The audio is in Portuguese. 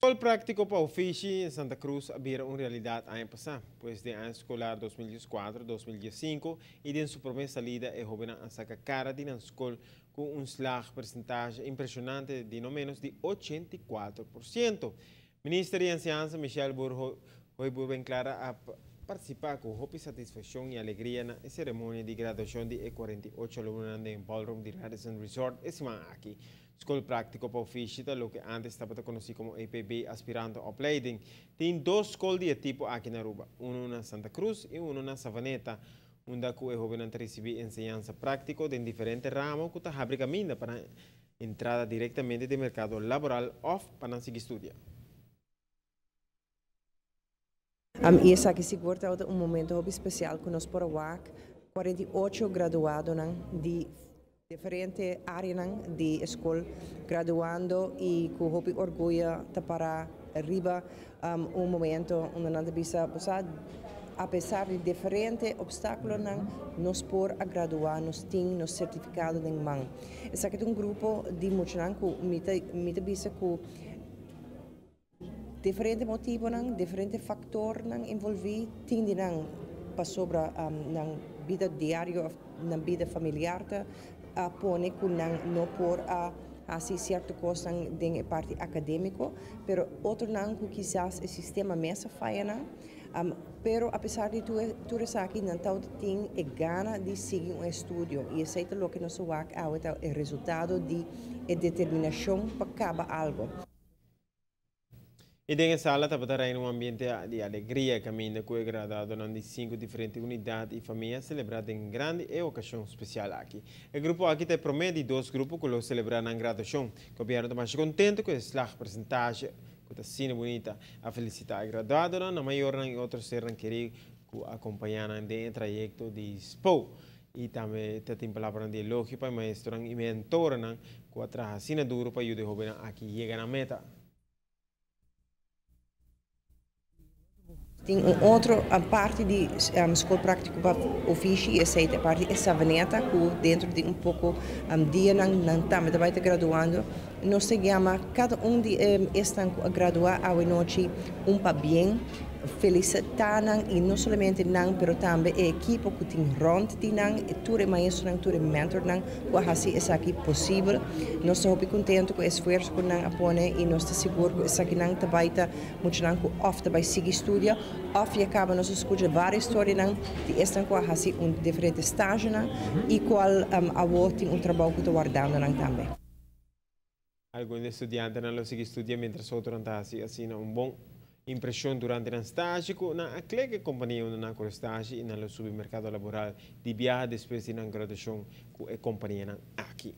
El práctico para ofici en Santa Cruz había una realidad año pasado, pues de año escolar 2014-2015 y de su primera salida el joven a sacar cara de la escuela con un porcentaje impresionante de no menos de 84%. Ministra de Enseñanza Michelle Burjo hoy bien clara a participar con hope satisfacción y alegría en la ceremonia de graduación de 48 alumnos en el Ballroom de Radisson Resort ese aquí. School práctico para oficial, lo que antes estaba conocido como APB, aspirante opleiding. Tiene dos escuelas de tipo aquí en Aruba, una en Santa Cruz y una en Savaneta, donde el joven recibe enseñanza práctica en diferentes ramos que está abriendo para entrada directamente del mercado laboral o para seguir estudiando. E essa aqui se guarda um momento especial que nós por WAC 48 graduados de diferentes áreas de escola graduando e com orgulho para arriba momento onde nós bisa apesar de diferentes obstáculos nós por a graduar nós temos certificado de mão. Esse aqui é grupo de muitos que bisa com diferentes motivos, diferentes fatores envolvidos, tem para sobre na vida diária, na vida familiar, pone que não por assim certa coisa de parte acadêmica, pero outro não que quizás o sistema mesa falha, pero apesar de tudo isso aqui, não tem a gana de seguir um estudo e isso é o que nós vamos é o resultado de determinação para acabar algo. E nessa sala estava em um ambiente de alegria, caminho que é gradado em 5 diferentes unidades e famílias celebradas em grande e ocasião especial aqui. O grupo aqui tem promete 2 grupos que lo celebram na graduação. O governo está mais contente com esse porcentagem, que está sendo bonita a felicitar o graduado, na maior e outros serão queridos que acompanham no trajeto de SPO. E também tem palavras de elogio para maestros e mentores que trabalham duro para ajudar os jovens aqui chegar à meta. Tem outra parte de escola prática para ofici, essa é a parte de Savaneta, que dentro de pouco dia não também graduando. Nós se chama cada de estão a graduar a noite para bem, felicitar e não somente não, mas também a equipe que tem rond de não, e tudo maestro tudo mentor não, que assim é aqui possível. Nós estamos contentes com o esforço que não apone e nós estamos seguros que isso aqui não também está muito não que oft também sigue estudia, oft acaba nós escutando várias histórias não, de estão com assim diferente estágio não, e qual a tem trabalho que está guardando não também. Alguns estudantes não seguem estudando mientras outros estão assim bom impressão durante o estágio na a companhia onde na estágio e no supermercado laboral de viagem depois de graduação com a companhia aqui.